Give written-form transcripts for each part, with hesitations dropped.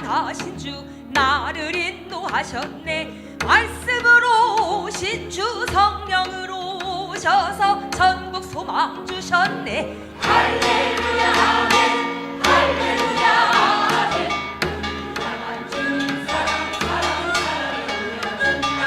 충만하신 주 나를 인도하셨네. 말씀으로 오신 주 성령으로 오셔서 전국 소망 주셨네. 할렐루야 아멘 할렐루야 아멘. 사랑한 주님 사랑 사랑 사랑하였구나.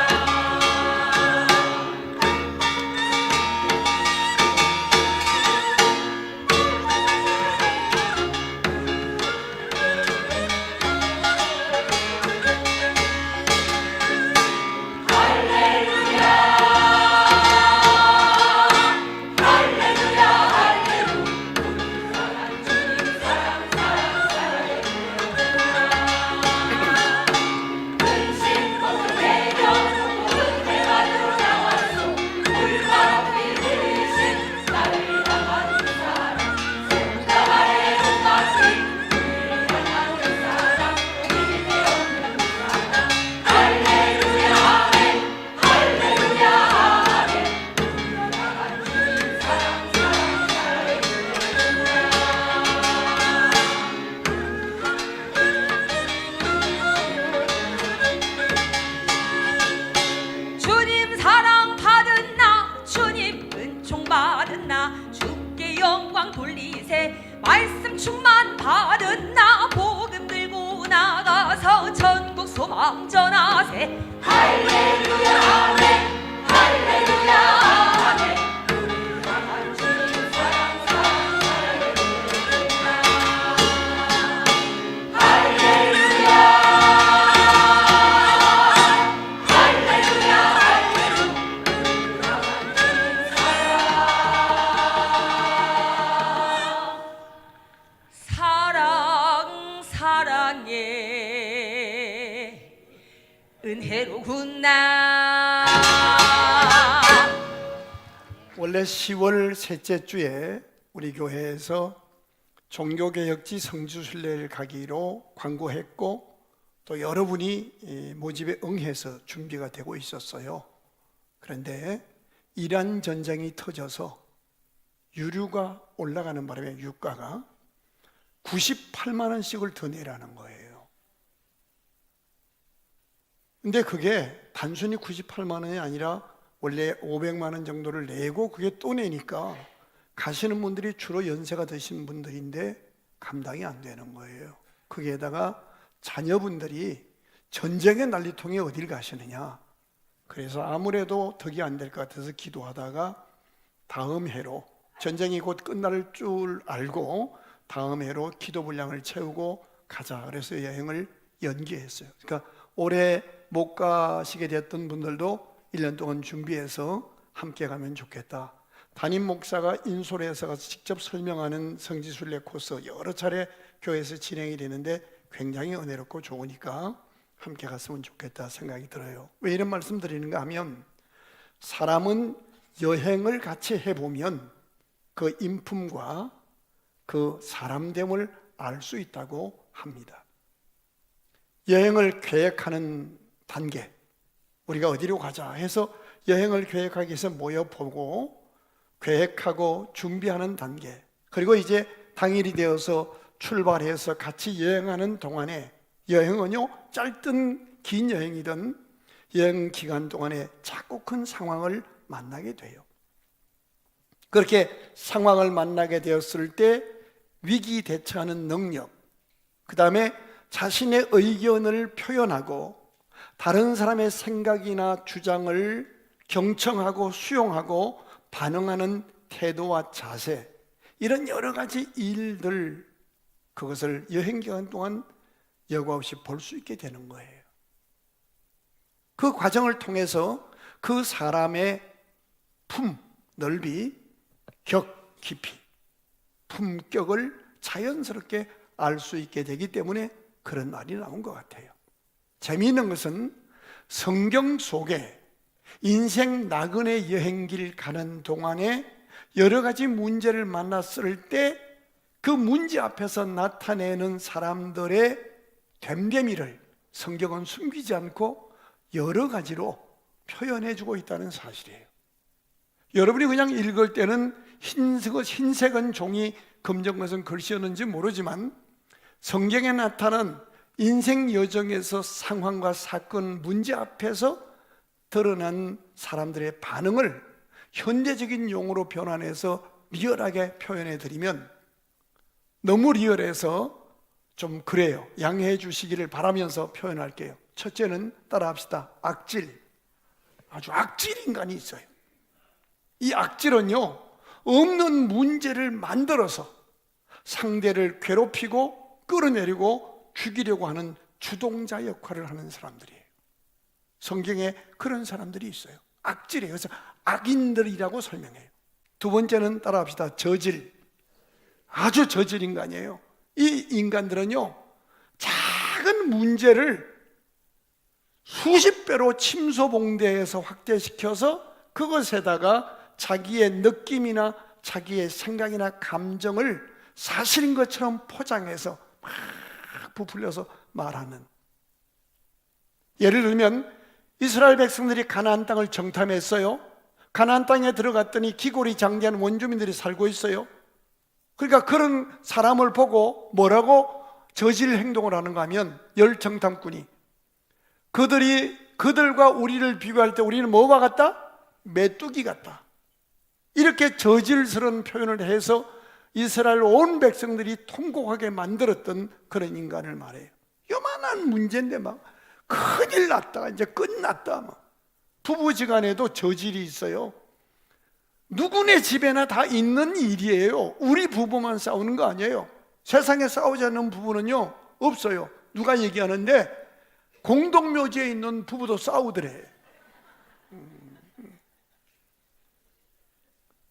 말씀 충만 받은 나 복음 들고 나가서 전국 소망 전하세. 할렐루야 아멘 할렐루야 아멘. 우리 사랑한 주님 사랑 사랑 사랑하였구나. 할렐루야 할렐루야 할렐루야. 우리 사랑한 주님 사랑 사랑의 은혜로구나. 원래 10월 셋째 주에 우리 교회에서 종교개혁지 성주순례를 가기로 광고했고 또 여러분이 모집에 응해서 준비가 되고 있었어요. 그런데 이란 전쟁이 터져서 유류가 올라가는 바람에 유가가 98만 원씩을 더 내라는 거예요. 근데 그게 단순히 98만 원이 아니라 원래 500만 원 정도를 내고 그게 또 내니까 가시는 분들이 주로 연세가 드신 분들인데 감당이 안 되는 거예요. 거기에다가 자녀분들이 전쟁의 난리통에 어딜 가시느냐. 그래서 아무래도 덕이 안 될 것 같아서 기도하다가 다음 해로, 전쟁이 곧 끝날 줄 알고 다음 해로 기도 분량을 채우고 가자. 그래서 여행을 연기했어요. 그러니까 올해 못 가시게 됐던 분들도 1년 동안 준비해서 함께 가면 좋겠다. 담임 목사가 인솔에서 가서 직접 설명하는 성지순례 코스 여러 차례 교회에서 진행이 되는데 굉장히 은혜롭고 좋으니까 함께 갔으면 좋겠다 생각이 들어요. 왜 이런 말씀 드리는가 하면 사람은 여행을 같이 해보면 그 인품과 그 사람됨을 알 수 있다고 합니다. 여행을 계획하는 단계, 우리가 어디로 가자 해서 여행을 계획하기 위해서 모여보고 계획하고 준비하는 단계, 그리고 이제 당일이 되어서 출발해서 같이 여행하는 동안에, 여행은요 짧든 긴 여행이든 여행 기간 동안에 작고 큰 상황을 만나게 돼요. 그렇게 상황을 만나게 되었을 때 위기 대처하는 능력, 그 다음에 자신의 의견을 표현하고 다른 사람의 생각이나 주장을 경청하고 수용하고 반응하는 태도와 자세, 이런 여러 가지 일들, 그것을 여행 기간 동안 여과 없이 볼 수 있게 되는 거예요. 그 과정을 통해서 그 사람의 품, 넓이, 격, 깊이, 품격을 자연스럽게 알 수 있게 되기 때문에 그런 말이 나온 것 같아요. 재미있는 것은 성경 속에 인생 나그네 여행길 가는 동안에 여러 가지 문제를 만났을 때 그 문제 앞에서 나타내는 사람들의 됨됨이를 성경은 숨기지 않고 여러 가지로 표현해주고 있다는 사실이에요. 여러분이 그냥 읽을 때는 흰색은 종이, 검정것은 글씨였는지 모르지만 성경에 나타난 인생 여정에서 상황과 사건, 문제 앞에서 드러난 사람들의 반응을 현대적인 용어로 변환해서 리얼하게 표현해 드리면, 너무 리얼해서 좀 그래요. 양해해 주시기를 바라면서 표현할게요. 첫째는 따라합시다. 악질. 아주 악질 인간이 있어요. 이 악질은요, 없는 문제를 만들어서 상대를 괴롭히고 끌어내리고 죽이려고 하는 주동자 역할을 하는 사람들이에요. 성경에 그런 사람들이 있어요. 악질이에요. 그래서 악인들이라고 설명해요. 두 번째는 따라합시다. 저질. 아주 저질 인간이에요. 이 인간들은요, 작은 문제를 수십 배로 침소봉대해서 확대시켜서 그것에다가 자기의 느낌이나 자기의 생각이나 감정을 사실인 것처럼 포장해서 막 부풀려서 말하는. 예를 들면 이스라엘 백성들이 가나안 땅을 정탐했어요. 가나안 땅에 들어갔더니 기골이 장대한 원주민들이 살고 있어요. 그러니까 그런 사람을 보고 뭐라고 저질 행동을 하는가 하면, 열 정탐꾼이 그들과 우리를 비교할 때 우리는 뭐가 같다? 메뚜기 같다. 이렇게 저질스러운 표현을 해서 이스라엘 온 백성들이 통곡하게 만들었던 그런 인간을 말해요. 요만한 문제인데 막 큰일 났다, 이제 끝났다. 막. 부부지간에도 저질이 있어요. 누구네 집에나 다 있는 일이에요. 우리 부부만 싸우는 거 아니에요. 세상에 싸우지 않는 부부는요 없어요. 누가 얘기하는데 공동묘지에 있는 부부도 싸우더래.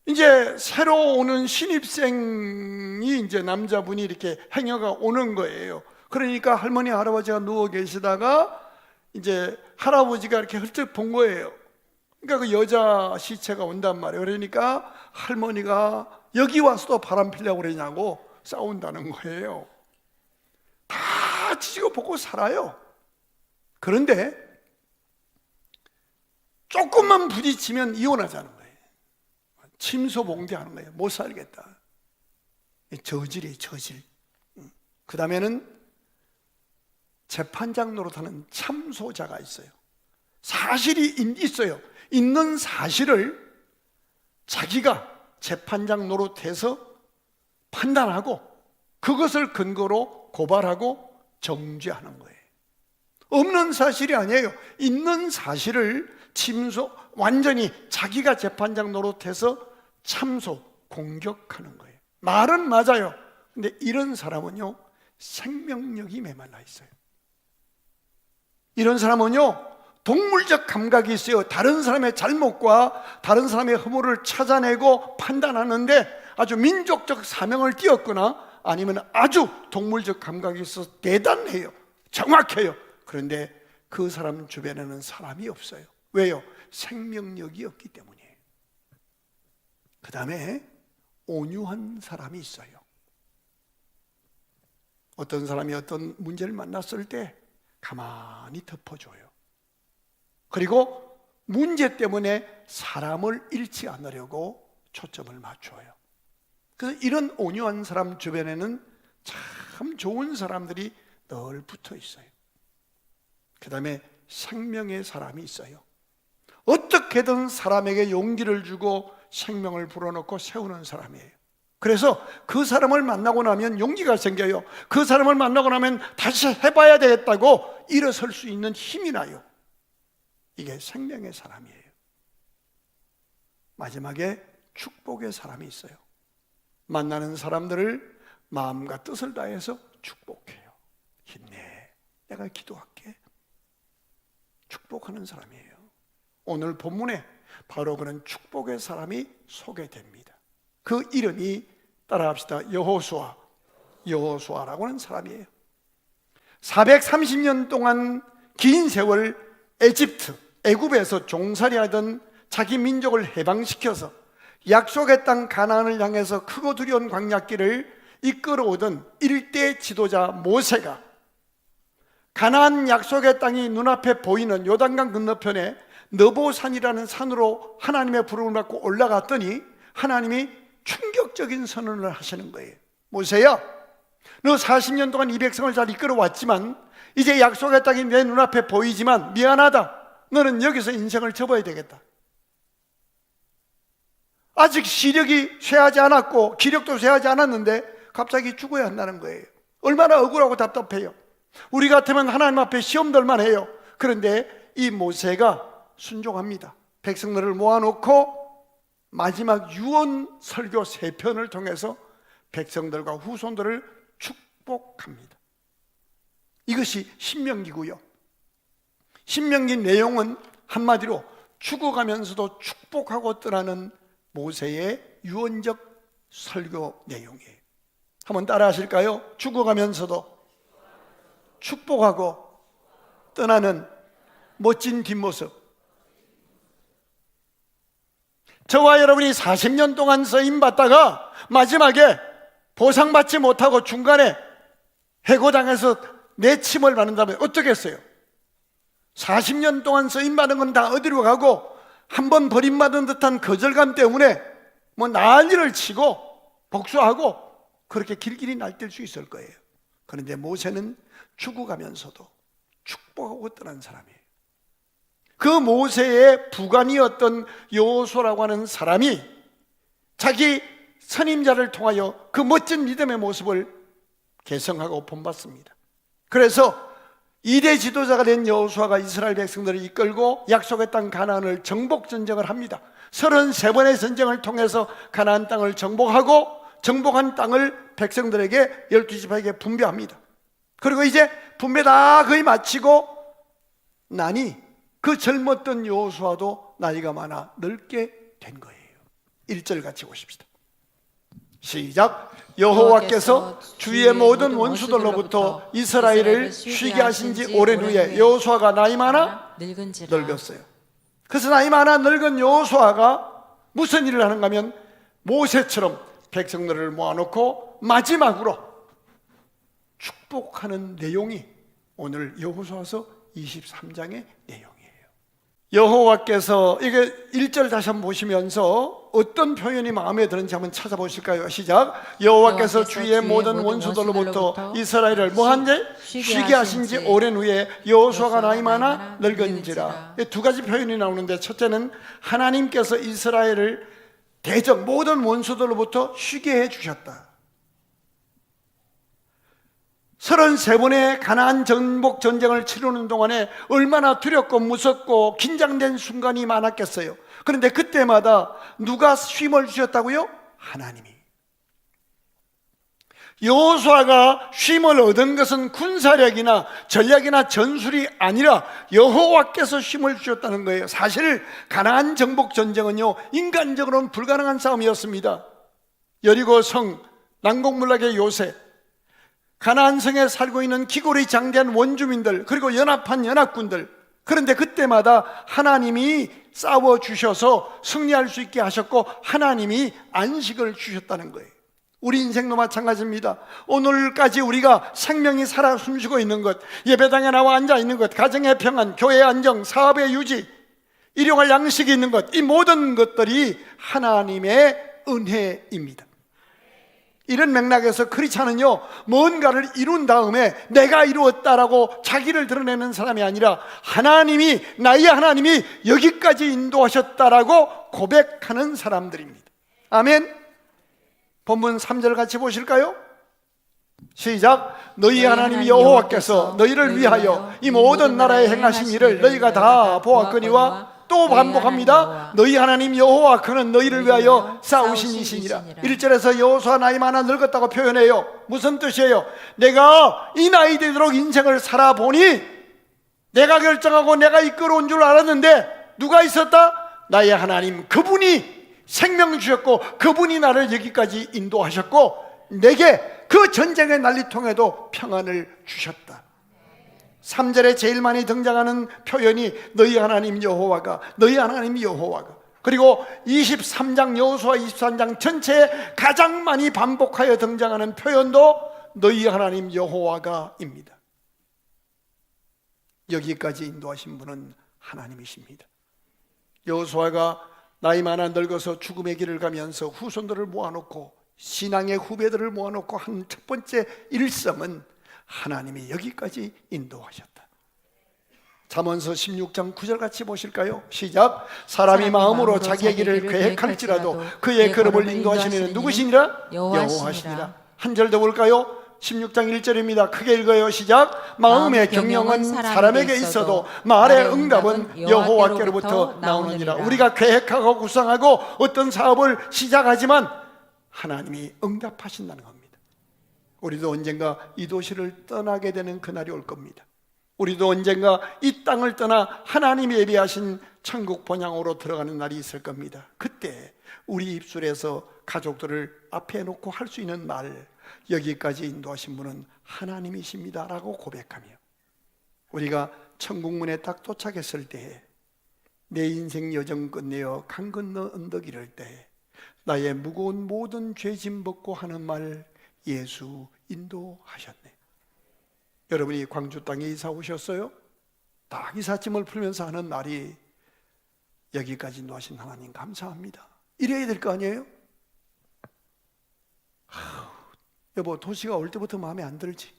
이제 새로 오는 신입생이 이제 남자분이 이렇게 행여가 오는 거예요. 그러니까 할머니 할아버지가 누워 계시다가 이제 할아버지가 이렇게 헐떡 본 거예요. 그러니까 그 여자 시체가 온단 말이에요. 그러니까 할머니가 여기 와서도 바람 피려고 그러냐고 싸운다는 거예요. 다 지지고 볶고 살아요. 그런데 조금만 부딪히면 이혼하자는 거예요. 침소봉대하는 거예요. 못 살겠다. 저질이에요, 저질. 그 다음에는 재판장 노릇하는 참소자가 있어요. 사실이 있어요. 있는 사실을 자기가 재판장 노릇해서 판단하고 그것을 근거로 고발하고 정죄하는 거예요. 없는 사실이 아니에요. 있는 사실을 완전히 자기가 재판장 노릇해서 참소, 공격하는 거예요. 말은 맞아요. 근데 이런 사람은요 생명력이 메말라 있어요. 이런 사람은요 동물적 감각이 있어요. 다른 사람의 잘못과 다른 사람의 허물을 찾아내고 판단하는데 아주 민족적 사명을 띄었거나 아니면 아주 동물적 감각이 있어서 대단해요. 정확해요. 그런데 그 사람 주변에는 사람이 없어요. 왜요? 생명력이 없기 때문이에요. 그 다음에 온유한 사람이 있어요. 어떤 사람이 어떤 문제를 만났을 때 가만히 덮어줘요. 그리고 문제 때문에 사람을 잃지 않으려고 초점을 맞춰요. 그래서 이런 온유한 사람 주변에는 참 좋은 사람들이 늘 붙어 있어요. 그 다음에 생명의 사람이 있어요. 어떻게든 사람에게 용기를 주고 생명을 불어넣고 세우는 사람이에요. 그래서 그 사람을 만나고 나면 용기가 생겨요. 그 사람을 만나고 나면 다시 해봐야 되겠다고 일어설 수 있는 힘이 나요. 이게 생명의 사람이에요. 마지막에 축복의 사람이 있어요. 만나는 사람들을 마음과 뜻을 다해서 축복해요. 힘내, 내가 기도할게. 축복하는 사람이에요. 오늘 본문에 바로 그런 축복의 사람이 소개됩니다. 그 이름이 따라합시다. 여호수아라고 하는 사람이에요. 430년 동안 긴 세월 애굽에서 종살이하던 자기 민족을 해방시켜서 약속의 땅 가나안을 향해서 크고 두려운 광야길을 이끌어오던 일대 지도자 모세가 가나안 약속의 땅이 눈앞에 보이는 요단강 건너편에 느보산이라는 산으로 하나님의 부름을 받고 올라갔더니 하나님이 충격적인 선언을 하시는 거예요. 모세야, 너 40년 동안 이 백성을 잘 이끌어왔지만 이제 약속의 땅이 내 눈앞에 보이지만 미안하다. 너는 여기서 인생을 접어야 되겠다. 아직 시력이 쇠하지 않았고 기력도 쇠하지 않았는데 갑자기 죽어야 한다는 거예요. 얼마나 억울하고 답답해요. 우리 같으면 하나님 앞에 시험 들만 해요. 그런데 이 모세가 순종합니다. 백성들을 모아놓고 마지막 유언 설교 3편을 통해서 백성들과 후손들을 축복합니다. 이것이 신명기고요. 신명기 내용은 한마디로 죽어가면서도 축복하고 떠나는 모세의 유언적 설교 내용이에요. 한번 따라 하실까요? 죽어가면서도 축복하고 떠나는 멋진 뒷모습. 저와 여러분이 40년 동안 쓰임받다가 마지막에 보상받지 못하고 중간에 해고당해서 내침을 받는다면 어떻겠어요? 40년 동안 쓰임받은 건 다 어디로 가고 한 번 버림받은 듯한 거절감 때문에 뭐 난리를 치고 복수하고 그렇게 길길이 날뛸 수 있을 거예요. 그런데 모세는 죽어가면서도 축복하고 떠난 사람이에요. 그 모세의 부관이었던 여호수아라고 하는 사람이 자기 선임자를 통하여 그 멋진 믿음의 모습을 개성하고 본받습니다. 그래서 2대 지도자가 된 여호수아가 이스라엘 백성들을 이끌고 약속의 땅 가나안을 정복 전쟁을 합니다. 33번의 전쟁을 통해서 가나안 땅을 정복하고 정복한 땅을 백성들에게 12지파에게 분배합니다. 그리고 이제 분배 다 거의 마치고 나니 그 젊었던 여호수아도 나이가 많아 늙게 된 거예요. 1절 같이 보십시다. 시작. 여호와께서 주위의 모든 원수들로부터 이스라엘을 쉬게 하신 지 오랜 후에 여호수아가 나이 많아 늙었어요. 그래서 나이 많아 늙은 여호수아가 무슨 일을 하는가 하면 모세처럼 백성들을 모아놓고 마지막으로 축복하는 내용이 오늘 여호수아서 23장의 내용이에요. 여호와께서 이게 1절 다시 한번 보시면서 어떤 표현이 마음에 드는지 한번 찾아보실까요? 시작. 여호와께서 주위의 모든 원수들로부터 이스라엘을 뭐한지 쉬게 하신 지 오랜 후에 여호수아가 나이 많아 늙은지라. 두 가지 표현이 나오는데 첫째는 하나님께서 이스라엘을 대적 모든 원수들로부터 쉬게 해주셨다. 33번의 가나안 정복 전쟁을 치르는 동안에 얼마나 두렵고 무섭고 긴장된 순간이 많았겠어요. 그런데 그때마다 누가 쉼을 주셨다고요? 하나님이. 여호수아가 쉼을 얻은 것은 군사력이나 전략이나 전술이 아니라 여호와께서 쉼을 주셨다는 거예요. 사실 가나안 정복 전쟁은요, 인간적으로는 불가능한 싸움이었습니다. 여리고 성, 난공불락의 요새, 가나안 성에 살고 있는 기골이 장대한 원주민들, 그리고 연합한 연합군들. 그런데 그때마다 하나님이 싸워주셔서 승리할 수 있게 하셨고 하나님이 안식을 주셨다는 거예요. 우리 인생도 마찬가지입니다. 오늘까지 우리가 생명이 살아 숨쉬고 있는 것, 예배당에 나와 앉아 있는 것, 가정의 평안, 교회의 안정, 사업의 유지, 일용할 양식이 있는 것, 이 모든 것들이 하나님의 은혜입니다. 이런 맥락에서 크리스찬은요, 뭔가를 이룬 다음에 내가 이루었다라고 자기를 드러내는 사람이 아니라 하나님이, 나의 하나님이 여기까지 인도하셨다라고 고백하는 사람들입니다. 아멘. 본문 3절 같이 보실까요? 시작. 너희 하나님 여호와께서 너희를 위하여 이 모든 나라에 행하신 일을 너희가 다 보았거니와, 또 반복합니다. 너희 하나님 여호와 그는 너희를 위하여 싸우신 이시니라. 1절에서 여호수아 나이 많아 늙었다고 표현해요. 무슨 뜻이에요? 내가 이 나이 되도록 인생을 살아보니 내가 결정하고 내가 이끌어온 줄 알았는데 누가 있었다? 나의 하나님, 그분이 생명 주셨고 그분이 나를 여기까지 인도하셨고 내게 그 전쟁의 난리통에도 평안을 주셨다. 3절에 제일 많이 등장하는 표현이 너희 하나님 여호와가, 너희 하나님 여호와가. 그리고 23장, 여호수아 23장 전체에 가장 많이 반복하여 등장하는 표현도 너희 하나님 여호와가입니다. 여기까지 인도하신 분은 하나님이십니다. 여호수아가 나이 많아 늙어서 죽음의 길을 가면서 후손들을 모아놓고 신앙의 후배들을 모아놓고 한 첫 번째 일성은 하나님이 여기까지 인도하셨다. 잠언서 16장 9절 같이 보실까요? 시작. 사람이 마음으로 자기의 길을 계획할지라도 그의 걸음을 인도하시는 이는 누구시니라? 여호와시니라. 한 절 더 볼까요? 16장 1절입니다. 크게 읽어요. 시작. 마음의 경영은 사람에게 있어도 말의 응답은 여호와께로부터 나오느니라. 우리가 계획하고 구상하고 어떤 사업을 시작하지만 하나님이 응답하신다는 겁니다. 우리도 언젠가 이 도시를 떠나게 되는 그날이 올 겁니다. 우리도 언젠가 이 땅을 떠나 하나님이 예비하신 천국 본향으로 들어가는 날이 있을 겁니다. 그때 우리 입술에서 가족들을 앞에 놓고 할 수 있는 말, 여기까지 인도하신 분은 하나님이십니다 라고 고백하며 우리가 천국문에 딱 도착했을 때에 내 인생 여정 끝내어 강 건너 언덕 이를 때 나의 무거운 모든 죄짐 벗고 하는 말, 예수 인도하셨네. 여러분이 광주 땅에 이사 오셨어요? 딱 이삿짐을 풀면서 하는 말이 여기까지 인도하신 하나님 감사합니다. 이래야 될 거 아니에요? 여보, 도시가 올 때부터 마음에 안 들지?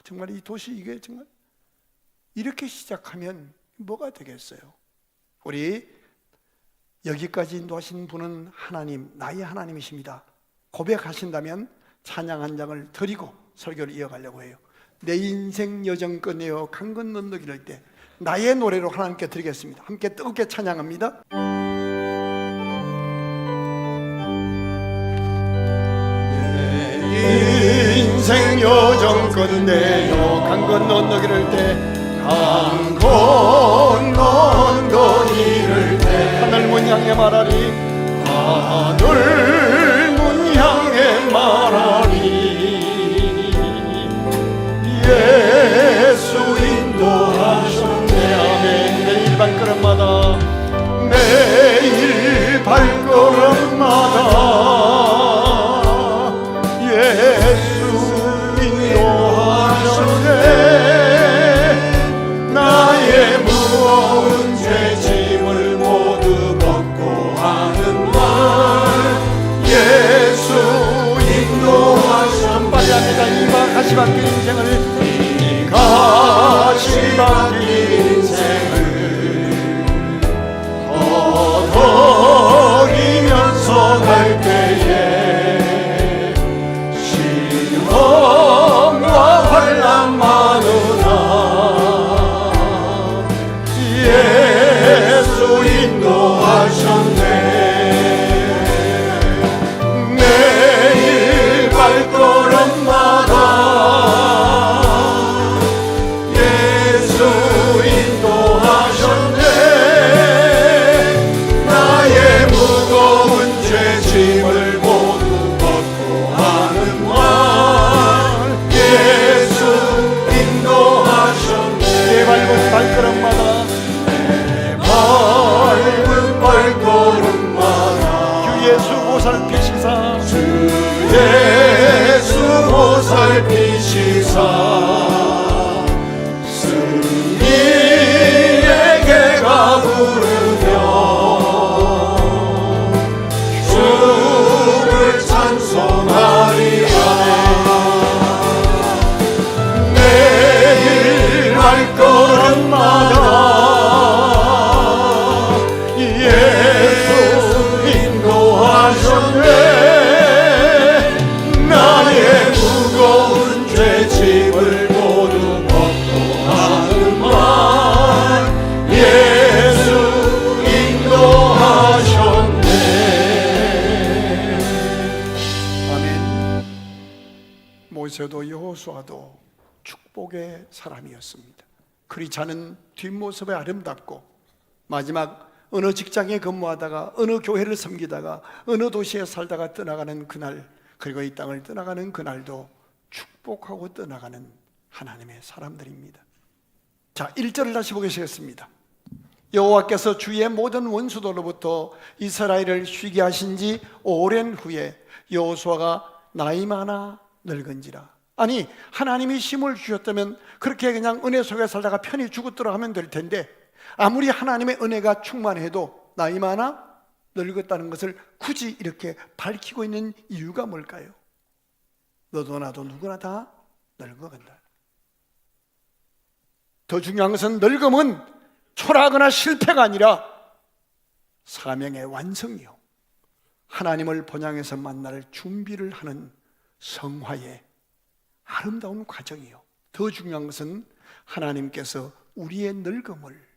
정말 이 도시 이게 정말 이렇게 시작하면 뭐가 되겠어요? 우리 여기까지 인도하신 분은 하나님, 나의 하나님이십니다 고백하신다면 찬양 한 장을 드리고 설교를 이어가려고 해요. 내 인생 여정 끝내어 강 건너 언덕 이를 때 나의 노래로 하나님께 드리겠습니다. 함께 뜨겁게 찬양합니다. 인생 여정 끝내어 강 건너 언덕 이를 때 강 건너 언덕 이를 때 하늘 문 향해 말하리 하늘 문 향해 말하리 예수 인도하셨네. 아멘. 매일 발걸음마다 매일 발걸음마다 예수 인도하셨네. 나의 무거운 죄짐을 모두 벗고 하는 말 예수 인도하셨네. 빨리 합니다. 이마 가시밭길 인생을 가시밭길 인생을 더덕이면서 갈 때에 시험과 환난 많으나 예수 인도하셨네. 매일 발걸음마다 발걸음마다 내 밟은 발걸음마다 주 예수 보살피시사 주 예수 보살피시사 승리의 개가 부르며 주를 찬송하리라. 매일 발걸음마다 예수 인도하셨네. 나의 무거운 죄짐을 모두 벗고 하는 말 예수 인도하셨네. 아멘. 모세도 여호수아도 축복의 사람이었습니다. 크리스찬은 뒷모습이 아름답고 마지막 어느 직장에 근무하다가 어느 교회를 섬기다가 어느 도시에 살다가 떠나가는 그날, 그리고 이 땅을 떠나가는 그날도 축복하고 떠나가는 하나님의 사람들입니다. 자, 1절을 다시 보시겠습니다. 여호와께서 주의 모든 원수들로부터 이스라엘을 쉬게 하신 지 오랜 후에 여호수아가 나이 많아 늙은지라. 아니, 하나님이 힘을 주셨다면 그렇게 그냥 은혜 속에 살다가 편히 죽었더라 하면 될 텐데 아무리 하나님의 은혜가 충만해도 나이 많아 늙었다는 것을 굳이 이렇게 밝히고 있는 이유가 뭘까요? 너도 나도 누구나 다 늙어간다. 더 중요한 것은 늙음은 초라하거나 실패가 아니라 사명의 완성이요, 하나님을 본향해서 만날 준비를 하는 성화의 아름다운 과정이요, 더 중요한 것은 하나님께서 우리의 늙음을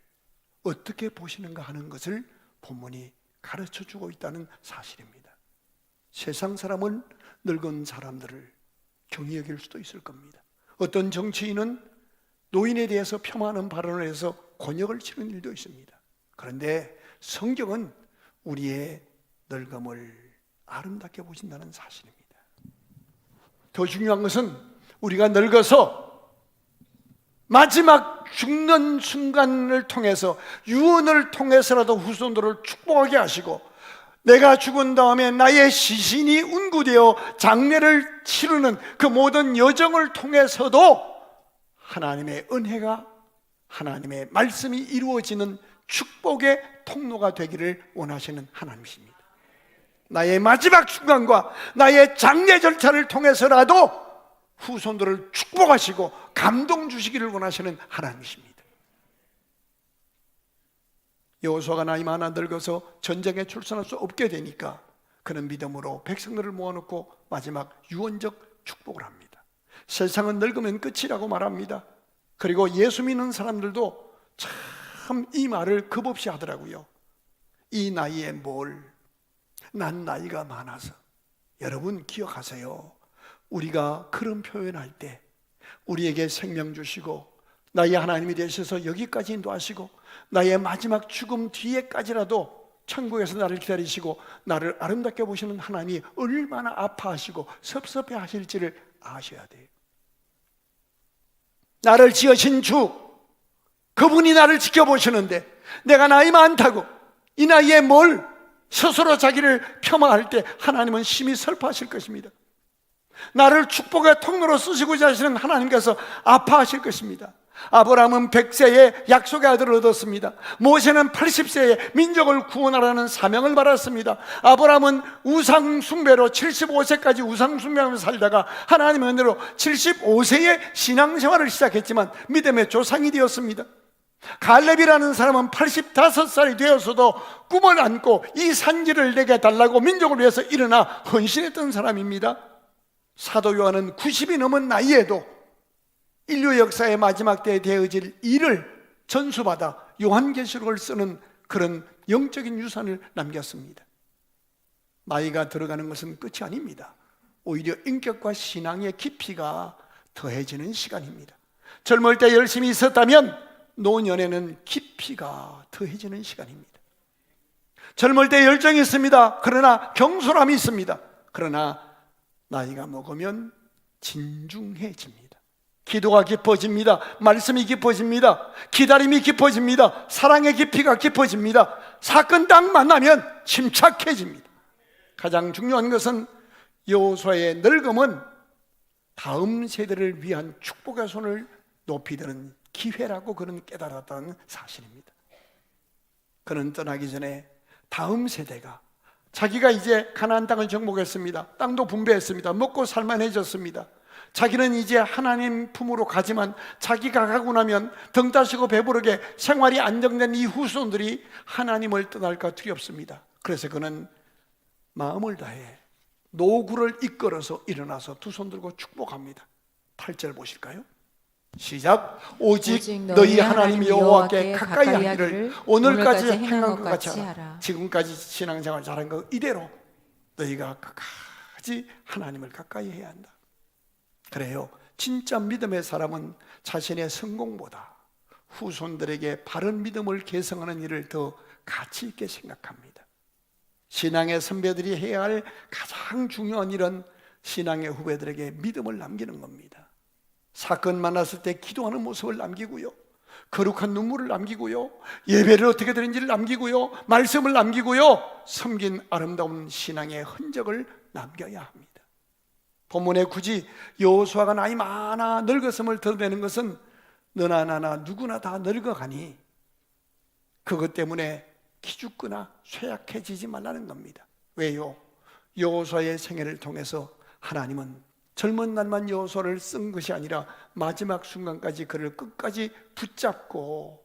어떻게 보시는가 하는 것을 본문이 가르쳐주고 있다는 사실입니다. 세상 사람은 늙은 사람들을 경히 여길 수도 있을 겁니다. 어떤 정치인은 노인에 대해서 폄하하는 발언을 해서 곤욕을 치는 일도 있습니다. 그런데 성경은 우리의 늙음을 아름답게 보신다는 사실입니다. 더 중요한 것은 우리가 늙어서 마지막 죽는 순간을 통해서, 유언을 통해서라도 후손들을 축복하게 하시고, 내가 죽은 다음에 나의 시신이 운구되어 장례를 치르는 그 모든 여정을 통해서도 하나님의 은혜가, 하나님의 말씀이 이루어지는 축복의 통로가 되기를 원하시는 하나님이십니다. 나의 마지막 순간과 나의 장례 절차를 통해서라도 후손들을 축복하시고 감동 주시기를 원하시는 하나님이십니다. 여호수아가 나이 많아 늙어서 전쟁에 출전할 수 없게 되니까 그는 믿음으로 백성들을 모아놓고 마지막 유언적 축복을 합니다. 세상은 늙으면 끝이라고 말합니다. 그리고 예수 믿는 사람들도 참 이 말을 겁없이 하더라고요. 이 나이에 뭘, 난 나이가 많아서. 여러분 기억하세요. 우리가 그런 표현할 때 우리에게 생명 주시고 나의 하나님이 되셔서 여기까지 인도하시고 나의 마지막 죽음 뒤에까지라도 천국에서 나를 기다리시고 나를 아름답게 보시는 하나님이 얼마나 아파하시고 섭섭해 하실지를 아셔야 돼요. 나를 지으신 주, 그분이 나를 지켜보시는데 내가 나이 많다고 이 나이에 뭘 스스로 자기를 폄하할 때 하나님은 심히 슬퍼하실 것입니다. 나를 축복의 통로로 쓰시고자 하시는 하나님께서 아파하실 것입니다. 아브라함은 100세에 약속의 아들을 얻었습니다. 모세는 80세에 민족을 구원하라는 사명을 받았습니다. 아브라함은 우상 숭배로 75세까지 우상 숭배하면서 살다가 하나님의 은혜로 75세에 신앙생활을 시작했지만 믿음의 조상이 되었습니다. 갈렙이라는 사람은 85살이 되어서도 꿈을 안고 이 산지를 내게 달라고 민족을 위해서 일어나 헌신했던 사람입니다. 사도 요한은 90이 넘은 나이에도 인류 역사의 마지막 때에 되어질 일을 전수받아 요한계시록을 쓰는 그런 영적인 유산을 남겼습니다. 나이가 들어가는 것은 끝이 아닙니다. 오히려 인격과 신앙의 깊이가 더해지는 시간입니다. 젊을 때 열심히 있었다면 노년에는 깊이가 더해지는 시간입니다. 젊을 때 열정이 있습니다. 그러나 경솔함이 있습니다. 그러나 나이가 먹으면 진중해집니다. 기도가 깊어집니다. 말씀이 깊어집니다. 기다림이 깊어집니다. 사랑의 깊이가 깊어집니다. 사건 딱 만나면 침착해집니다. 가장 중요한 것은 여호수아의 늙음은 다음 세대를 위한 축복의 손을 높이 드는 기회라고 그는 깨달았다는 사실입니다. 그는 떠나기 전에 다음 세대가, 자기가 이제 가나안 땅을 정복했습니다. 땅도 분배했습니다. 먹고 살만해졌습니다. 자기는 이제 하나님 품으로 가지만 자기가 가고 나면 등 따시고 배부르게 생활이 안정된 이 후손들이 하나님을 떠날까 두렵습니다. 그래서 그는 마음을 다해 노구를 이끌어서 일어나서 두 손 들고 축복합니다. 8절 보실까요? 시작. 오직 너희 하나님 여호와께 가까이 하기를 오늘까지 행한 것 같이 하라. 지금까지 신앙생활 잘한 거 이대로 너희가 끝까지 하나님을 가까이 해야 한다. 그래요. 진짜 믿음의 사람은 자신의 성공보다 후손들에게 바른 믿음을 계승하는 일을 더 가치 있게 생각합니다. 신앙의 선배들이 해야 할 가장 중요한 일은 신앙의 후배들에게 믿음을 남기는 겁니다. 사건 만났을 때 기도하는 모습을 남기고요, 거룩한 눈물을 남기고요, 예배를 어떻게 드리는지를 남기고요, 말씀을 남기고요, 섬긴 아름다운 신앙의 흔적을 남겨야 합니다. 본문에 굳이 여호수아가 나이 많아 늙었음을 드러내는 것은 너나 나나 누구나 다 늙어가니 그것 때문에 기죽거나 쇠약해지지 말라는 겁니다. 왜요? 여호수아의 생애를 통해서 하나님은 젊은 날만 여호수아를 쓴 것이 아니라 마지막 순간까지 그를 끝까지 붙잡고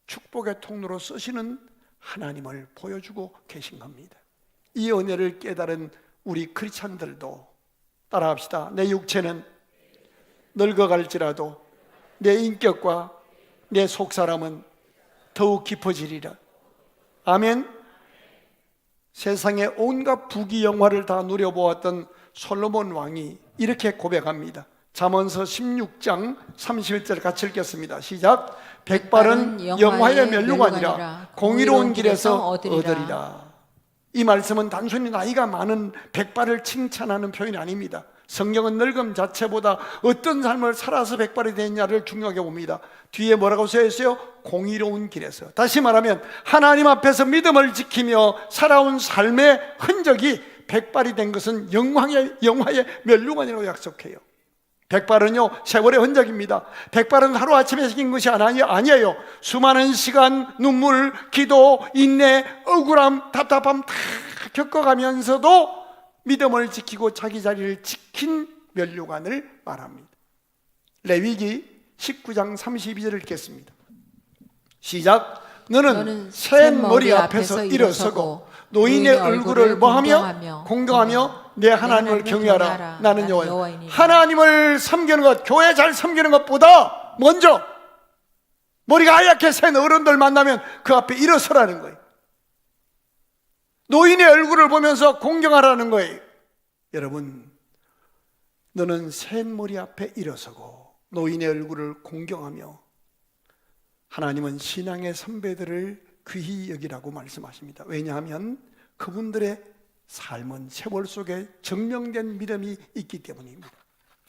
축복의 통로로 쓰시는 하나님을 보여주고 계신 겁니다. 이 은혜를 깨달은 우리 크리스찬들도 따라합시다. 내 육체는 늙어갈지라도 내 인격과 내 속사람은 더욱 깊어지리라. 아멘. 세상의 온갖 부귀영화를 다 누려보았던 솔로몬 왕이 이렇게 고백합니다. 잠언서 16장 31절 같이 읽겠습니다. 시작. 백발은 영화의 면류가 아니라 공의로운 길에서 얻으리라. 이 말씀은 단순히 나이가 많은 백발을 칭찬하는 표현이 아닙니다. 성경은 늙음 자체보다 어떤 삶을 살아서 백발이 됐냐를 중요하게 봅니다. 뒤에 뭐라고 쓰여 있어요? 공의로운 길에서. 다시 말하면 하나님 앞에서 믿음을 지키며 살아온 삶의 흔적이 백발이 된 것은 영화의 면류관이라고 약속해요. 백발은요, 세월의 흔적입니다. 백발은 하루아침에 생긴 것이 아니에요. 수많은 시간, 눈물, 기도, 인내, 억울함, 답답함 다 겪어가면서도 믿음을 지키고 자기 자리를 지킨 면류관을 말합니다. 레위기 19장 32절을 읽겠습니다. 시작. 너는 센 머리 앞에서 일어서고 노인의 얼굴을 뭐하며? 공경하며 내 하나님을 경외하라. 나는 여호와이니. 하나님을 섬기는 것, 교회 잘 섬기는 것보다 먼저 머리가 하얗게 센 어른들 만나면 그 앞에 일어서라는 거예요. 노인의 얼굴을 보면서 공경하라는 거예요. 여러분, 너는 센 머리 앞에 일어서고 노인의 얼굴을 공경하며, 하나님은 신앙의 선배들을 귀히 여기라고 말씀하십니다. 왜냐하면 그분들의 삶은 세월 속에 증명된 믿음이 있기 때문입니다.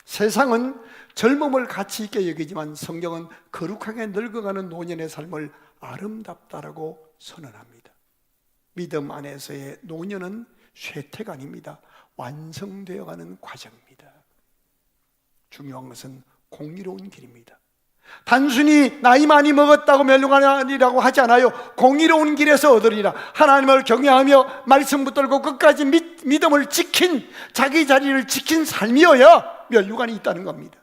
세상은 젊음을 가치 있게 여기지만 성경은 거룩하게 늙어가는 노년의 삶을 아름답다라고 선언합니다. 믿음 안에서의 노년은 쇠퇴가 아닙니다. 완성되어가는 과정입니다. 중요한 것은 공의로운 길입니다. 단순히 나이 많이 먹었다고 멸류관이라고 하지 않아요. 공의로운 길에서 얻으리라. 하나님을 경외하며 말씀 붙들고 끝까지 믿음을 지킨, 자기 자리를 지킨 삶이어야 멸류관이 있다는 겁니다.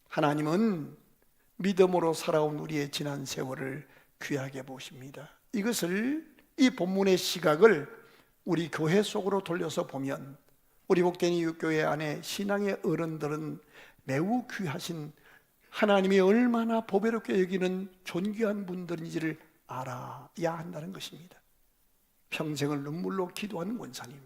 하나님은 믿음으로 살아온 우리의 지난 세월을 귀하게 보십니다. 이 본문의 시각을 우리 교회 속으로 돌려서 보면 우리 복된 이웃교회 안에 신앙의 어른들은 매우 귀하신, 하나님이 얼마나 보배롭게 여기는 존귀한 분들인지를 알아야 한다는 것입니다. 평생을 눈물로 기도한 원사님,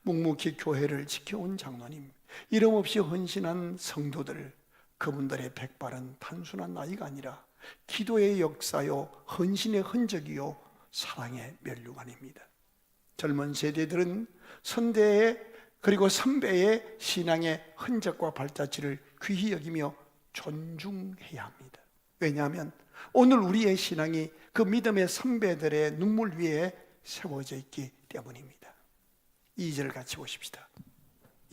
묵묵히 교회를 지켜온 장로님, 이름 없이 헌신한 성도들, 그분들의 백발은 단순한 나이가 아니라 기도의 역사요, 헌신의 흔적이요, 사랑의 멸류관입니다. 젊은 세대들은 선대의 그리고 선배의 신앙의 흔적과 발자취를 귀히 여기며 존중해야 합니다. 왜냐하면 오늘 우리의 신앙이 그 믿음의 선배들의 눈물 위에 세워져 있기 때문입니다. 2절 같이 보십시다.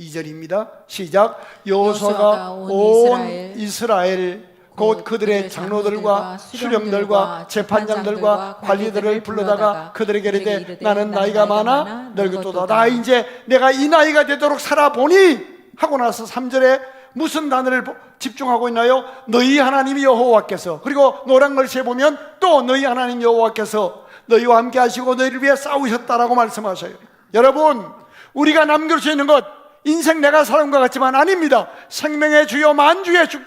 2절입니다. 시작. 여호수아가 온 이스라엘 곧 그들의 장로들과 수령들과 재판장들과 관리들을 불러다가 그들에게 이르되 나는 나이가 많아 늙었도다. 나 이제 내가 이 나이가 되도록 살아보니 하고 나서 3절에 무슨 단어를 집중하고 있나요? 너희 하나님 여호와께서, 그리고 노란 글씨에 보면 또 너희 하나님 여호와께서 너희와 함께 하시고 너희를 위해 싸우셨다라고 말씀하셔요. 여러분, 우리가 남길 수 있는 것, 인생 내가 사는 것 같지만 아닙니다. 생명의 주여 만주의 주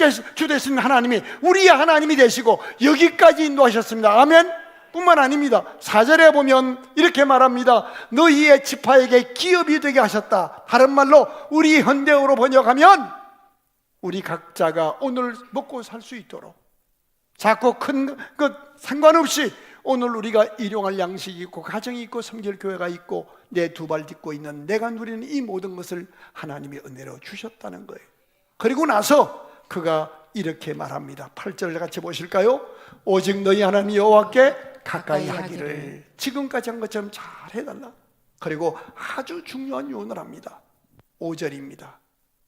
되신 하나님이 우리의 하나님이 되시고 여기까지 인도하셨습니다. 아멘. 뿐만 아닙니다. 4절에 보면 이렇게 말합니다. 너희의 지파에게 기업이 되게 하셨다. 다른 말로 우리 현대어로 번역하면 우리 각자가 오늘 먹고 살 수 있도록, 작고 큰 것 상관없이 오늘 우리가 일용할 양식이 있고 가정이 있고 섬길 교회가 있고 내 두 발 딛고 있는 내가 누리는 이 모든 것을 하나님이 은혜로 주셨다는 거예요. 그리고 나서 그가 이렇게 말합니다. 8절 같이 보실까요? 오직 너희 하나님 여호와께 가까이 하기를 지금까지 한 것처럼 잘 해달라. 그리고 아주 중요한 요원을 합니다. 5절입니다.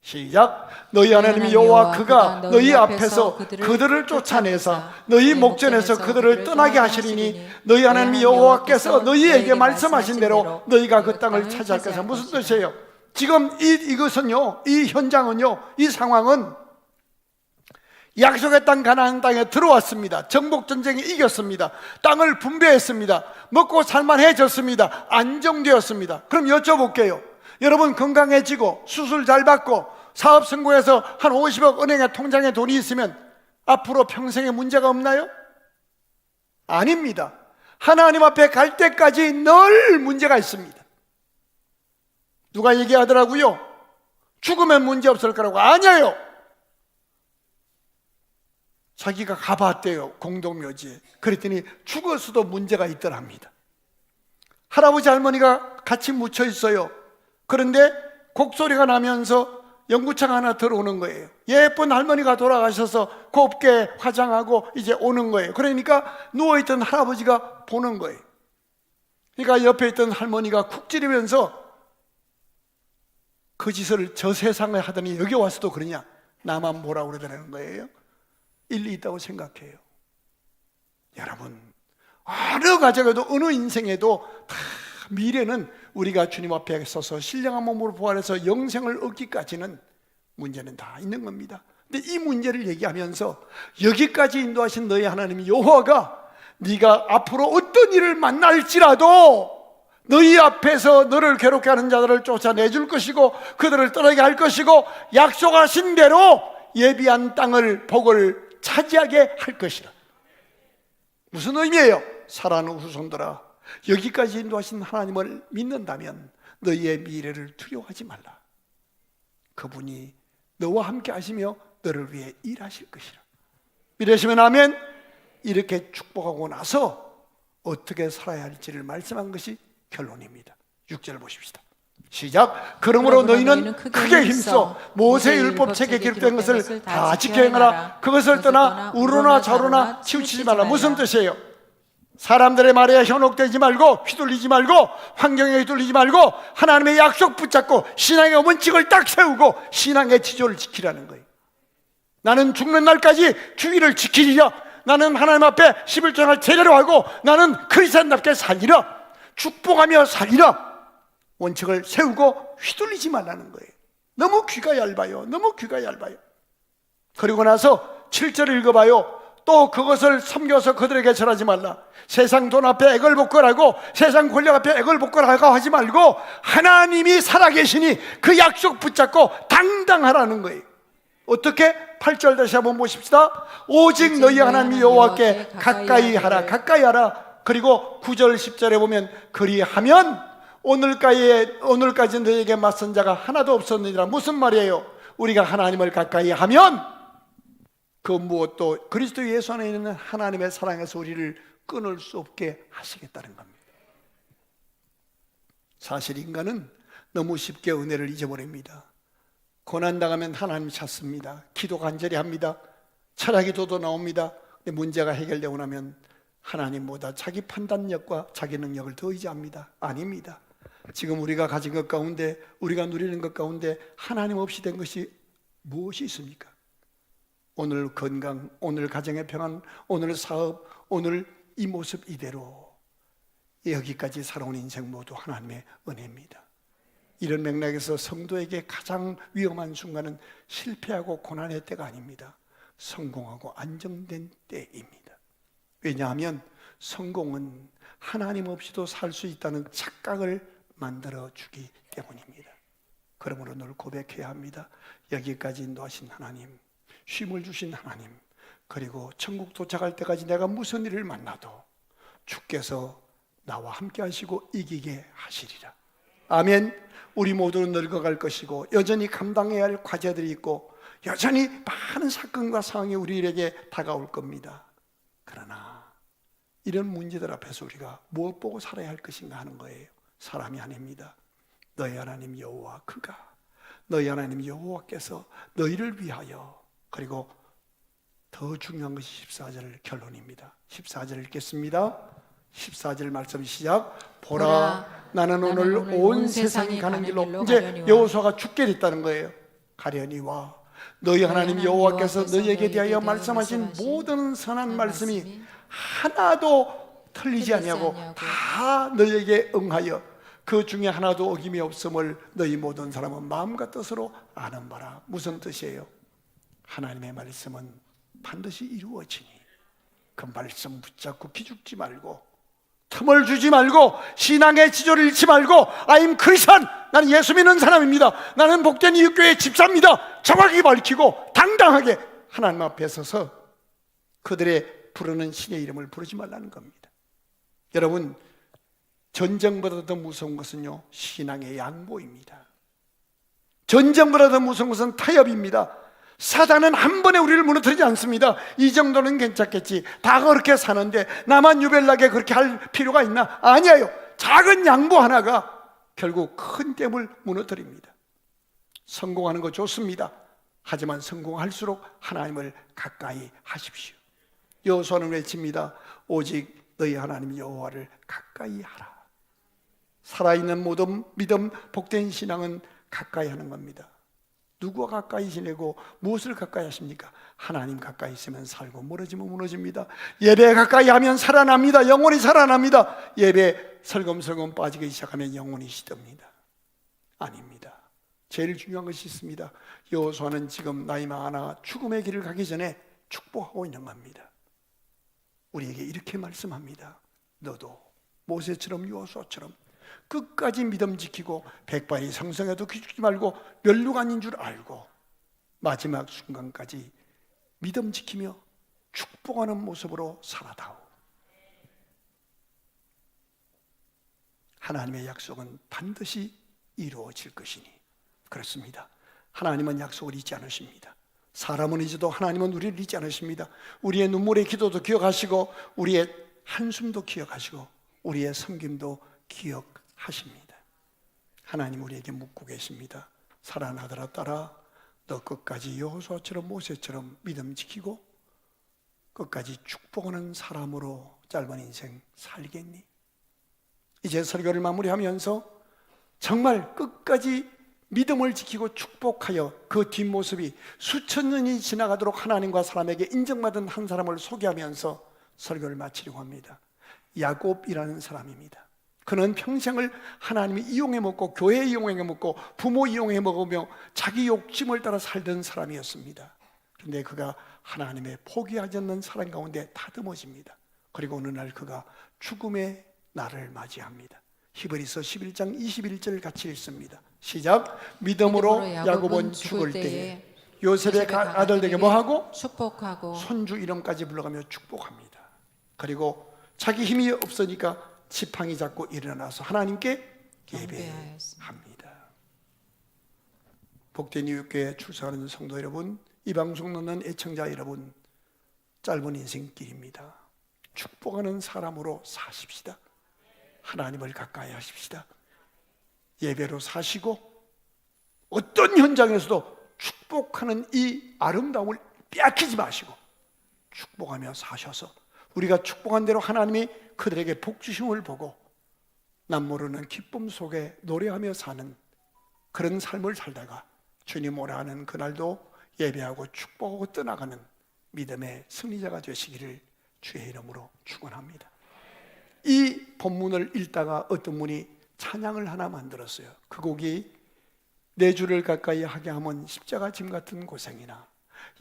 시작. 너희 하나님 여호와 그가 너희 앞에서 그들을 쫓아내사 너희 목전에서 그들을 떠나게 하시리니 너희 하나님 여호와께서 너희에게 말씀하신 대로 너희가 그 땅을 차지할 것이다. 무슨 뜻이에요? 지금 이것은요, 이 현장은요, 이 상황은 약속의 땅 가나안 땅에 들어왔습니다. 정복 전쟁에 이겼습니다. 땅을 분배했습니다. 먹고 살만해졌습니다. 안정되었습니다. 그럼 여쭤볼게요. 여러분 건강해지고 수술 잘 받고 사업 성공해서 한 50억 은행에 통장에 돈이 있으면 앞으로 평생에 문제가 없나요? 아닙니다. 하나님 앞에 갈 때까지 늘 문제가 있습니다. 누가 얘기하더라고요. 죽으면 문제 없을 거라고. 아니에요. 자기가 가봤대요, 공동묘지에. 그랬더니 죽어서도 문제가 있더랍니다. 할아버지 할머니가 같이 묻혀 있어요. 그런데 곡소리가 나면서 연구차가 하나 들어오는 거예요. 예쁜 할머니가 돌아가셔서 곱게 화장하고 이제 오는 거예요. 그러니까 누워있던 할아버지가 보는 거예요. 그러니까 옆에 있던 할머니가 쿡 찌르면서 그 짓을 저 세상에 하더니 여기 와서도 그러냐, 나만 뭐라고 그러더라는 거예요. 일리 있다고 생각해요. 여러분, 어느 가정에도 어느 인생에도 다 미래는 우리가 주님 앞에 서서 신령한 몸으로 부활해서 영생을 얻기까지는 문제는 다 있는 겁니다. 근데 이 문제를 얘기하면서 여기까지 인도하신 너희 하나님 여호와가 네가 앞으로 어떤 일을 만날지라도 너희 앞에서 너를 괴롭게 하는 자들을 쫓아내줄 것이고 그들을 떠나게 할 것이고 약속하신 대로 예비한 땅을 복을 차지하게 할 것이라. 무슨 의미예요? 사랑하는 후손들아, 여기까지 인도하신 하나님을 믿는다면 너희의 미래를 두려워하지 말라. 그분이 너와 함께 하시며 너를 위해 일하실 것이라. 믿으시면 아멘. 이렇게 축복하고 나서 어떻게 살아야 할지를 말씀한 것이 결론입니다. 6절 보십시다. 시작. 그러므로 너희는 크게 힘써 모세의 율법책에 기록된 것을 다 지켜 행하라. 그것을 떠나 우로나 좌로나 치우치지 말라. 무슨 뜻이에요? 사람들의 말에 현혹되지 말고 휘둘리지 말고 환경에 휘둘리지 말고 하나님의 약속 붙잡고 신앙의 원칙을 딱 세우고 신앙의 지조를 지키라는 거예요. 나는 죽는 날까지 주의를 지키리라. 나는 하나님 앞에 11조를 제대로 하고 나는 그리스도인답게 살리라. 축복하며 살리라. 원칙을 세우고 휘둘리지 말라는 거예요. 너무 귀가 얇아요. 너무 귀가 얇아요. 그리고 나서 7절을 읽어봐요. 또 그것을 섬겨서 그들에게 절하지 말라. 세상 돈 앞에 액을 복걸하고 세상 권력 앞에 액을 복걸하고 하지 말고 하나님이 살아계시니 그 약속 붙잡고 당당하라는 거예요. 어떻게? 8절 다시 한번 보십시다. 오직 너희 하나님 여호와께 가까이 하라. 가까이 하라. 그리고 9절 10절에 보면 그리하면 오늘까지 너에게 맞선 자가 하나도 없었느니라. 무슨 말이에요? 우리가 하나님을 가까이 하면 그 무엇도 그리스도 예수 안에 있는 하나님의 사랑에서 우리를 끊을 수 없게 하시겠다는 겁니다. 사실 인간은 너무 쉽게 은혜를 잊어버립니다. 고난당하면 하나님 찾습니다. 기도 간절히 합니다. 철학기도도 나옵니다. 근데 문제가 해결되고 나면 하나님보다 자기 판단력과 자기 능력을 더 의지합니다. 아닙니다. 지금 우리가 가진 것 가운데, 우리가 누리는 것 가운데 하나님 없이 된 것이 무엇이 있습니까? 오늘 건강, 오늘 가정의 평안, 오늘 사업, 오늘 이 모습 이대로 여기까지 살아온 인생 모두 하나님의 은혜입니다. 이런 맥락에서 성도에게 가장 위험한 순간은 실패하고 고난의 때가 아닙니다. 성공하고 안정된 때입니다. 왜냐하면 성공은 하나님 없이도 살 수 있다는 착각을 만들어주기 때문입니다. 그러므로 늘 고백해야 합니다. 여기까지 인도하신 하나님, 쉼을 주신 하나님, 그리고 천국 도착할 때까지 내가 무슨 일을 만나도 주께서 나와 함께 하시고 이기게 하시리라. 아멘. 우리 모두는 늙어갈 것이고 여전히 감당해야 할 과제들이 있고 여전히 많은 사건과 상황이 우리에게 다가올 겁니다. 그러나 이런 문제들 앞에서 우리가 무엇 보고 살아야 할 것인가 하는 거예요. 사람이 아닙니다. 너희 하나님 여호와 그가, 너희 하나님 여호와께서 너희를 위하여, 그리고 더 중요한 것이 14절 결론입니다. 14절 읽겠습니다. 14절 말씀 시작. 보라 나는 오늘 온 세상이 가는 길로, 이제 여호수아가 죽게 됐다는 거예요. 가려니와 너희 하나님 여호와께서 너희에게 대하여 말씀하신 모든 선한 말씀이 하나도 틀리지 아니하고 다 너희에게 응하여 그 중에 하나도 어김이 없음을 너희 모든 사람은 마음과 뜻으로 아는 바라. 무슨 뜻이에요? 하나님의 말씀은 반드시 이루어지니 그 말씀 붙잡고 기죽지 말고 틈을 주지 말고 신앙의 지조를 잃지 말고 I'm Christian, 나는 예수 믿는 사람입니다, 나는 복된 이웃교회 집사입니다, 정확히 밝히고 당당하게 하나님 앞에 서서 그들의 부르는 신의 이름을 부르지 말라는 겁니다. 여러분, 전쟁보다 더 무서운 것은요, 신앙의 양보입니다. 전쟁보다 더 무서운 것은 타협입니다. 사단은 한 번에 우리를 무너뜨리지 않습니다. 이 정도는 괜찮겠지, 다 그렇게 사는데 나만 유별나게 그렇게 할 필요가 있나? 아니에요. 작은 양보 하나가 결국 큰 댐을 무너뜨립니다. 성공하는 거 좋습니다. 하지만 성공할수록 하나님을 가까이 하십시오. 여호수아는 외칩니다. 오직 너희 하나님 여호와를 가까이 하라. 살아있는 모든 믿음, 복된 신앙은 가까이 하는 겁니다. 누구와 가까이 지내고 무엇을 가까이 하십니까? 하나님 가까이 있으면 살고 멀어지면 무너집니다. 예배 가까이 하면 살아납니다. 영혼이 살아납니다. 예배 설금설금 빠지기 시작하면 영혼이 시듭니다. 아닙니다. 제일 중요한 것이 있습니다. 여호수아는 지금 나이 많아 죽음의 길을 가기 전에 축복하고 있는 겁니다. 우리에게 이렇게 말씀합니다. 너도 모세처럼 여호수아처럼 끝까지 믿음 지키고 백발이 상성해도 기죽지 말고 멸류관인 줄 알고 마지막 순간까지 믿음 지키며 축복하는 모습으로 살아다오. 하나님의 약속은 반드시 이루어질 것이니. 그렇습니다. 하나님은 약속을 잊지 않으십니다. 사람은 잊어도 하나님은 우리를 잊지 않으십니다. 우리의 눈물의 기도도 기억하시고 우리의 한숨도 기억하시고 우리의 섬김도 기억하십니다. 하나님 우리에게 묻고 계십니다. 살아나더라 딸아, 너 끝까지 여호수아처럼 모세처럼 믿음 지키고 끝까지 축복하는 사람으로 짧은 인생 살겠니? 이제 설교를 마무리하면서 정말 끝까지 믿음을 지키고 축복하여 그 뒷모습이 수천 년이 지나가도록 하나님과 사람에게 인정받은 한 사람을 소개하면서 설교를 마치려고 합니다. 야곱이라는 사람입니다. 그는 평생을 하나님이 이용해 먹고 교회 이용해 먹고 부모 이용해 먹으며 자기 욕심을 따라 살던 사람이었습니다. 그런데 그가 하나님의 포기하지 않는 사랑 가운데 다듬어집니다. 그리고 어느 날 그가 죽음의 날을 맞이합니다. 히브리서 11장 21절 같이 읽습니다. 시작. 믿음으로 야곱은 죽을 때에 요셉의 아들에게 뭐하고? 축복하고 손주 이름까지 불러가며 축복합니다. 그리고 자기 힘이 없으니까 지팡이 잡고 일어나서 하나님께 예배합니다. 복된 이웃교회 출석하는 성도 여러분, 이 방송 듣는 애청자 여러분, 짧은 인생길입니다. 축복하는 사람으로 사십시다. 하나님을 가까이 하십시다. 예배로 사시고 어떤 현장에서도 축복하는 이 아름다움을 빼앗기지 마시고 축복하며 사셔서 우리가 축복한 대로 하나님이 그들에게 복 주심을 보고 남 모르는 기쁨 속에 노래하며 사는 그런 삶을 살다가 주님 오라 하는 그날도 예배하고 축복하고 떠나가는 믿음의 승리자가 되시기를 주의 이름으로 축원합니다. 이 본문을 읽다가 어떤 분이 찬양을 하나 만들었어요. 그 곡이 내 주를 가까이 하게 하면 십자가 짐 같은 고생이나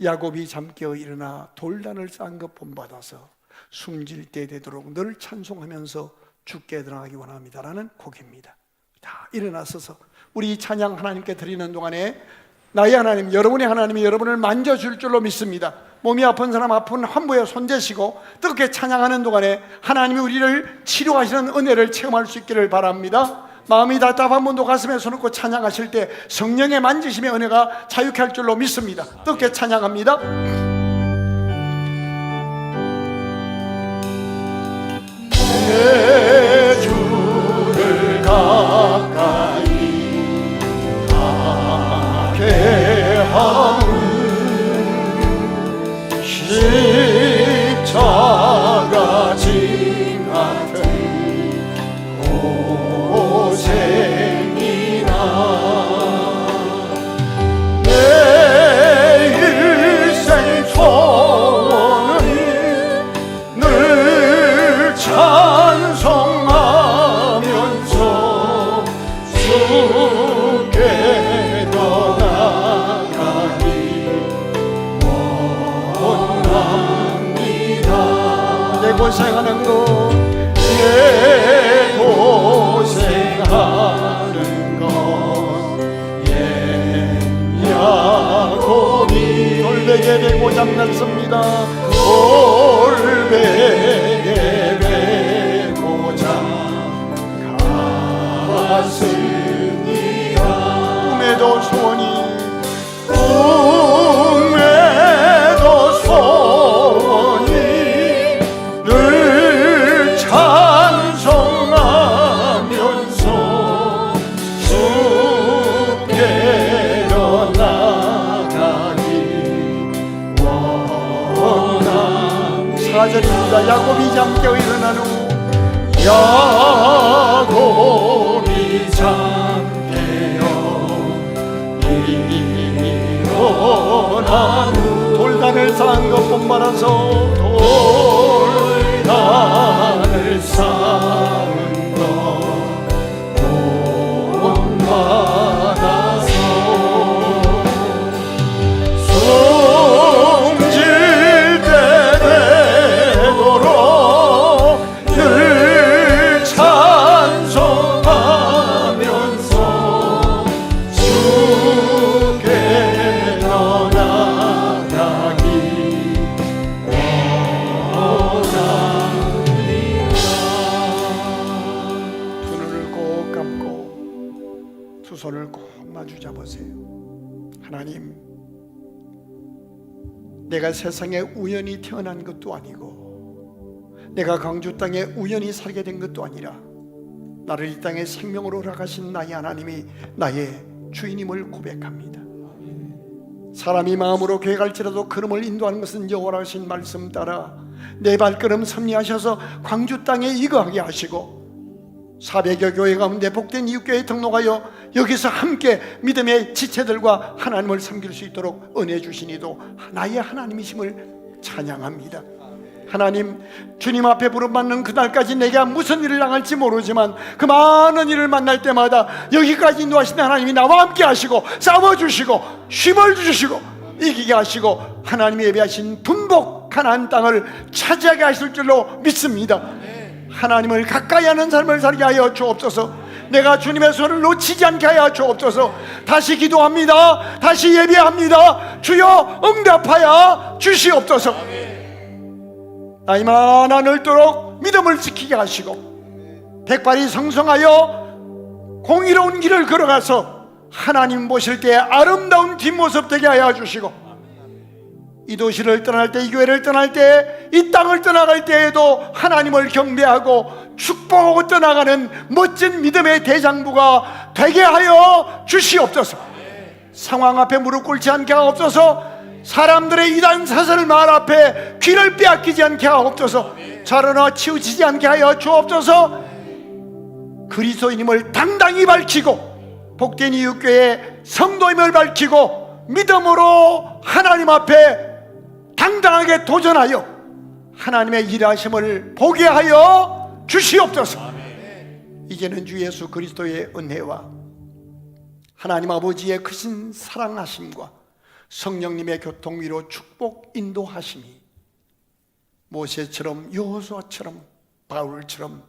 야곱이 잠깨어 일어나 돌단을 쌓은 것 본받아서 숨질 때 되도록 늘 찬송하면서 주께 드러나기 원합니다라는 곡입니다. 다 일어나서서 우리 이 찬양 하나님께 드리는 동안에 나의 하나님, 여러분의 하나님이 여러분을 만져줄 줄로 믿습니다. 몸이 아픈 사람 아픈 환부에 손대시고 뜨겁게 찬양하는 동안에 하나님이 우리를 치료하시는 은혜를 체험할 수 있기를 바랍니다. 마음이 답답한 분도 가슴에 손 얹고 찬양하실 때 성령의 만지심의 은혜가 자유케 할 줄로 믿습니다. 뜨겁게 찬양합니다. 내 주를 가까이 하게 하는 십자가 짐 같은 고생이나 내 주께 더 나아가기 원합니다. 내 고생하는 것, 내 고생하는 것, 야곱이 돌베개 베고 잠났습니다. 돌베개 베고 잠갔으니라. 꿈에도 소원이 늘 찬송하면서 주께로 나가기 원함. 4절입니다. 야곱이 잠깨어 일어난 후, 야곱이 잠깨어 일어난 후 돌단을 쌓은 것뿐 말아서 돌단을 쌓은 것뿐 말아서 숨질 때 되도록 늘 찬송하면서 주께 더 나아가기 원합니다. 두 눈을 꼭 감고 두 손을 꼭 마주 잡으세요. 하나님, 내가 세상에 우연히 태어난 것도 아니고 내가 광주 땅에 우연히 살게 된 것도 아니라 나를 이 땅에 생명으로 허락하신 나의 하나님이 나의 주인임을 고백합니다. 사람이 마음으로 계획할지라도 걸음을 인도하는 것은 여호와라 하신 말씀 따라 내 발걸음 섭리하셔서 광주 땅에 이거하게 하시고 400여 교회 가운데 복된 이웃교회에 등록하여 여기서 함께 믿음의 지체들과 하나님을 섬길 수 있도록 은혜 주시니도 나의 하나님이심을 찬양합니다. 하나님, 주님 앞에 부름받는 그날까지 내가 무슨 일을 당할지 모르지만 그 많은 일을 만날 때마다 여기까지 인도하신 하나님이 나와 함께 하시고 싸워주시고 힘을 주시고 이기게 하시고 하나님이 예비하신 분복 가나안 땅을 차지하게 하실 줄로 믿습니다. 하나님을 가까이 하는 삶을 살게 하여 주옵소서. 내가 주님의 손을 놓치지 않게 하여 주옵소서. 다시 기도합니다. 다시 예배합니다. 주여 응답하여 주시옵소서. 나이마나 넓도록 믿음을 지키게 하시고 백발이 성성하여 공의로운 길을 걸어가서 하나님 보실 때 아름다운 뒷모습 되게 하여 주시고 이 도시를 떠날 때, 이 교회를 떠날 때, 이 땅을 떠나갈 때에도 하나님을 경배하고 축복하고 떠나가는 멋진 믿음의 대장부가 되게 하여 주시옵소서. 상황 앞에 무릎 꿇지 않게 하옵소서. 사람들의 이단 사설 말 앞에 귀를 빼앗기지 않게 하옵소서. 자로나 치우치지 않게 하여 주옵소서. 그리스도인임을 당당히 밝히고 복된 이웃교회 성도임을 밝히고 믿음으로 하나님 앞에 당당하게 도전하여 하나님의 일하심을 보게 하여 주시옵소서. 이제는 주 예수 그리스도의 은혜와 하나님 아버지의 크신 사랑하심과 성령님의 교통위로 축복 인도하심이 모세처럼 여호수아처럼 바울처럼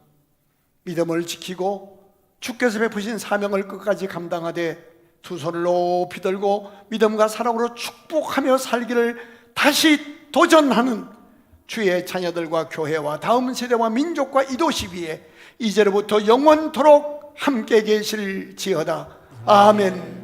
믿음을 지키고 주께서 베푸신 사명을 끝까지 감당하되 두 손을 높이 들고 믿음과 사랑으로 축복하며 살기를 다시 도전하는 주의 자녀들과 교회와 다음 세대와 민족과 이 도시 위에 이제로부터 영원토록 함께 계실지어다. 아멘.